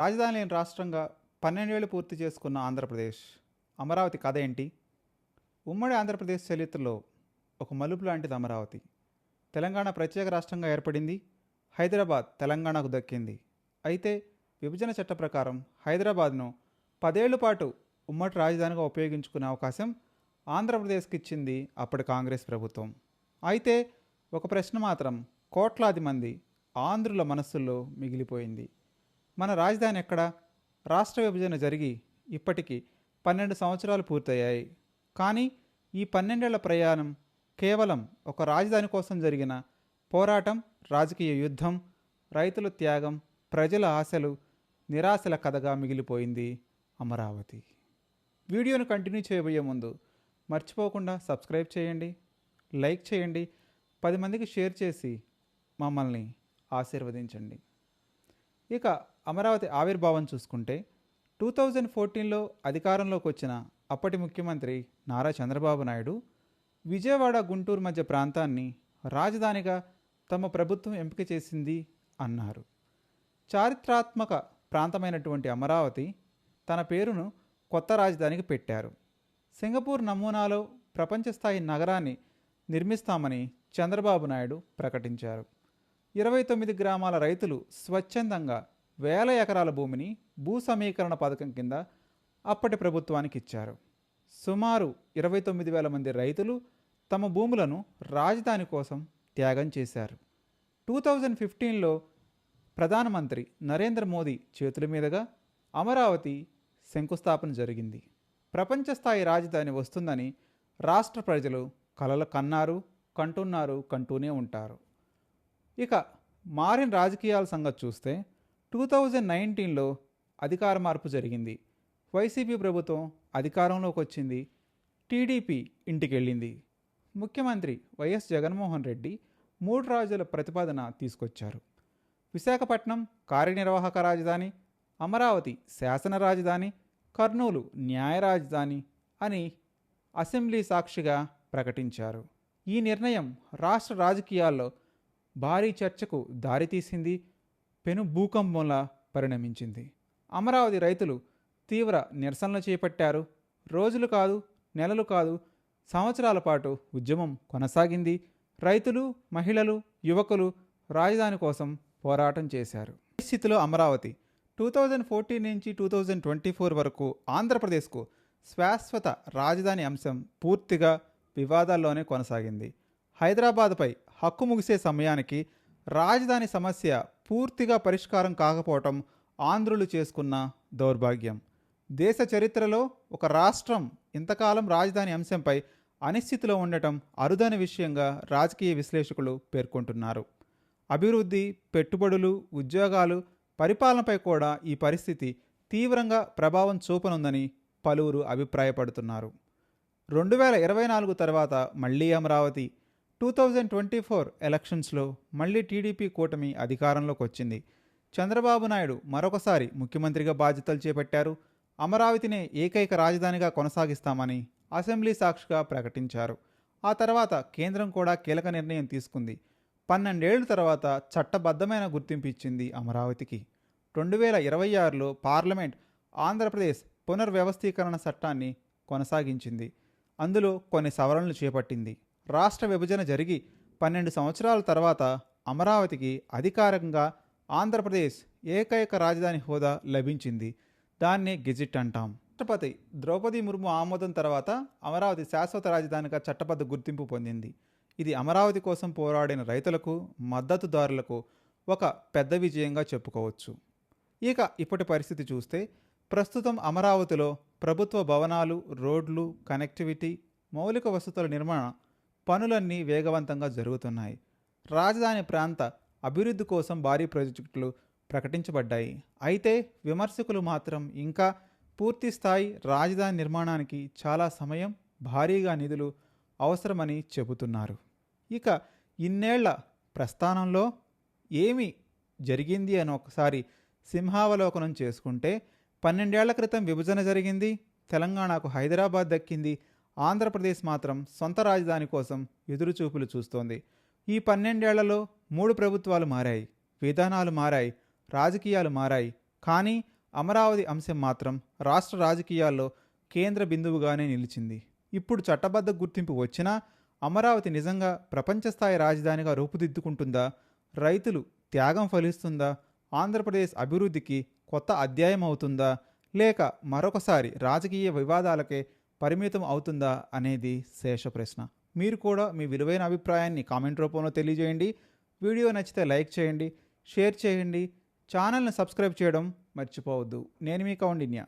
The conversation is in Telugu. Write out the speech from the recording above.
రాజధాని లేని రాష్ట్రంగా 12 ఏళ్లు పూర్తి చేసుకున్న ఆంధ్రప్రదేశ్. అమరావతి కథ ఏంటి? ఉమ్మడి ఆంధ్రప్రదేశ్ చరిత్రలో ఒక మలుపు లాంటిది అమరావతి. తెలంగాణ ప్రత్యేక రాష్ట్రంగా ఏర్పడింది. హైదరాబాద్ తెలంగాణకు దక్కింది. అయితే విభజన చట్ట ప్రకారం హైదరాబాద్ను 10 ఏళ్ల పాటు ఉమ్మడి రాజధానిగా ఉపయోగించుకునే అవకాశం ఆంధ్రప్రదేశ్కి ఇచ్చింది అప్పటి కాంగ్రెస్ ప్రభుత్వం. అయితే ఒక ప్రశ్న మాత్రం కోట్లాది మంది ఆంధ్రుల మనస్సుల్లో మిగిలిపోయింది. మన రాజధాని ఎక్కడా? రాష్ట్ర విభజన జరిగి ఇప్పటికి 12 సంవత్సరాలు పూర్తయ్యాయి. కానీ ఈ 12 ఏళ్ల ప్రయాణం కేవలం ఒక రాజధాని కోసం జరిగిన పోరాటం, రాజకీయ యుద్ధం, రైతుల త్యాగం, ప్రజల ఆశలు, నిరాశల కథగా మిగిలిపోయింది అమరావతి. వీడియోను కంటిన్యూ చేయబోయే ముందు మర్చిపోకుండా సబ్స్క్రైబ్ చేయండి, లైక్ చేయండి, 10 మందికి షేర్ చేసి మమ్మల్ని ఆశీర్వదించండి. ఇక అమరావతి ఆవిర్భావం చూసుకుంటే 2014లో అధికారంలోకి వచ్చిన అప్పటి ముఖ్యమంత్రి నారా చంద్రబాబు నాయుడు విజయవాడ, గుంటూరు మధ్య ప్రాంతాన్ని రాజధానిగా తమ ప్రభుత్వం ఎంపిక చేసింది అన్నారు. చారిత్రాత్మక ప్రాంతమైనటువంటి అమరావతి తన పేరును కొత్త రాజధానికి పెట్టారు. సింగపూర్ నమూనాలో ప్రపంచ స్థాయి నగరాన్ని నిర్మిస్తామని చంద్రబాబు నాయుడు ప్రకటించారు. 29 గ్రామాల రైతులు స్వచ్ఛందంగా వేల ఎకరాల భూమిని భూ సమీకరణ పథకం కింద అప్పటి ప్రభుత్వానికి ఇచ్చారు. సుమారు 29,000 మంది రైతులు తమ భూములను రాజధాని కోసం త్యాగం చేశారు. 2015లో ప్రధానమంత్రి నరేంద్ర మోదీ చేతుల మీదుగా అమరావతి శంకుస్థాపన జరిగింది. ప్రపంచ స్థాయి రాజధాని వస్తుందని రాష్ట్ర ప్రజలు కలలు కన్నారు, కంటూనే ఉంటారు. ఇక మారిన రాజకీయాల సంగతి చూస్తే 2019లో అధికార మార్పు జరిగింది. వైసీపీ ప్రభుత్వం అధికారంలోకి వచ్చింది. టీడీపీ ఇంటికెళ్ళింది. ముఖ్యమంత్రి వైఎస్ జగన్మోహన్ రెడ్డి 3 రాజుల ప్రతిపాదన తీసుకొచ్చారు. విశాఖపట్నం కార్యనిర్వాహక రాజధాని, అమరావతి శాసన రాజధాని, కర్నూలు న్యాయ రాజధాని అని అసెంబ్లీ సాక్షిగా ప్రకటించారు. ఈ నిర్ణయం రాష్ట్ర రాజకీయాల్లో భారీ చర్చకు దారితీసింది, పెను భూకంపంలా పరిణమించింది. అమరావతి రైతులు తీవ్ర నిరసనలు చేపట్టారు. రోజులు కాదు, నెలలు కాదు, సంవత్సరాల పాటు ఉద్యమం కొనసాగింది. రైతులు, మహిళలు, యువకులు రాజధాని కోసం పోరాటం చేశారు. ఈ స్థితిలో అమరావతి 2014 నుంచి 2024 వరకు ఆంధ్రప్రదేశ్కు శాశ్వత రాజధాని అంశం పూర్తిగా వివాదాల్లోనే కొనసాగింది. హైదరాబాద్పై హక్కు ముగిసే సమయానికి రాజధాని సమస్య పూర్తిగా పరిష్కారం కాకపోవటం ఆంధ్రులు చేసుకున్న దౌర్భాగ్యం. దేశ చరిత్రలో ఒక రాష్ట్రం ఇంతకాలం రాజధాని అంశంపై అనిశ్చితిలో ఉండటం అరుదైన విషయంగా రాజకీయ విశ్లేషకులు పేర్కొంటున్నారు. అభివృద్ధి, పెట్టుబడులు, ఉద్యోగాలు, పరిపాలనపై కూడా ఈ పరిస్థితి తీవ్రంగా ప్రభావం చూపనుందని పలువురు అభిప్రాయపడుతున్నారు. 2024 తర్వాత మళ్లీ అమరావతి, 2024 ఎలక్షన్స్లో మళ్లీ టీడీపీ కూటమి అధికారంలోకి వచ్చింది. చంద్రబాబు నాయుడు మరొకసారి ముఖ్యమంత్రిగా బాధ్యతలు చేపట్టారు. అమరావతినే ఏకైక రాజధానిగా కొనసాగిస్తామని అసెంబ్లీ సాక్షిగా ప్రకటించారు. ఆ తర్వాత కేంద్రం కూడా కీలక నిర్ణయం తీసుకుంది. 12 ఏళ్ల తర్వాత చట్టబద్ధమైన గుర్తింపు ఇచ్చింది అమరావతికి. 2026లో పార్లమెంట్ ఆంధ్రప్రదేశ్ పునర్వ్యవస్థీకరణ చట్టాన్ని కొనసాగించింది. అందులో కొన్ని సవరణలు చేపట్టింది. రాష్ట్ర విభజన జరిగి 12 సంవత్సరాల తర్వాత అమరావతికి అధికారికంగా ఆంధ్రప్రదేశ్ ఏకైక రాజధాని హోదా లభించింది. దాన్నే గెజిట్ అంటాం. రాష్ట్రపతి ద్రౌపది ముర్ము ఆమోదం తర్వాత అమరావతి శాశ్వత రాజధానిగా చట్టబద్ధ గుర్తింపు పొందింది. ఇది అమరావతి కోసం పోరాడిన రైతులకు, మద్దతుదారులకు ఒక పెద్ద విజయంగా చెప్పుకోవచ్చు. ఇక ఇప్పటి పరిస్థితి చూస్తే ప్రస్తుతం అమరావతిలో ప్రభుత్వ భవనాలు, రోడ్లు, కనెక్టివిటీ, మౌలిక వసతుల నిర్మాణ పనులన్నీ వేగవంతంగా జరుగుతున్నాయి. రాజధాని ప్రాంత అభివృద్ధి కోసం భారీ ప్రాజెక్టులు ప్రకటించబడ్డాయి. అయితే విమర్శకులు మాత్రం ఇంకా పూర్తి స్థాయి రాజధాని నిర్మాణానికి చాలా సమయం, భారీగా నిధులు అవసరమని చెబుతున్నారు. ఇక ఇన్నేళ్ల ప్రస్థానంలో ఏమి జరిగింది అని ఒకసారి సింహావలోకనం చేసుకుంటే 12 ఏళ్ల క్రితం విభజన జరిగింది. తెలంగాణకు హైదరాబాద్ దక్కింది. ఆంధ్రప్రదేశ్ మాత్రం సొంత రాజధాని కోసం ఎదురుచూపులు చూస్తోంది. ఈ 12 ఏళ్లలో 3 ప్రభుత్వాలు మారాయి, విధానాలు మారాయి, రాజకీయాలు మారాయి, కానీ అమరావతి అంశం మాత్రం రాష్ట్ర రాజకీయాల్లో కేంద్ర బిందువుగానే నిలిచింది. ఇప్పుడు చట్టబద్ధ గుర్తింపు వచ్చినా అమరావతి నిజంగా ప్రపంచ స్థాయి రాజధానిగా రూపుదిద్దుకుంటుందా? రైతులు త్యాగం ఫలిస్తుందా? ఆంధ్రప్రదేశ్ అభివృద్ధికి కొత్త అధ్యాయం అవుతుందా? లేక మరొకసారి రాజకీయ వివాదాలకే పరిమితం అవుతుందా అనేది శేష ప్రశ్న. మీరు కూడా మీ విలువైన అభిప్రాయాన్ని కామెంట్ రూపంలో తెలియజేయండి. వీడియో నచ్చితే లైక్ చేయండి, షేర్ చేయండి, ఛానల్ని సబ్స్క్రైబ్ చేయడం మర్చిపోవద్దు. నేను మీ కౌండిన్య.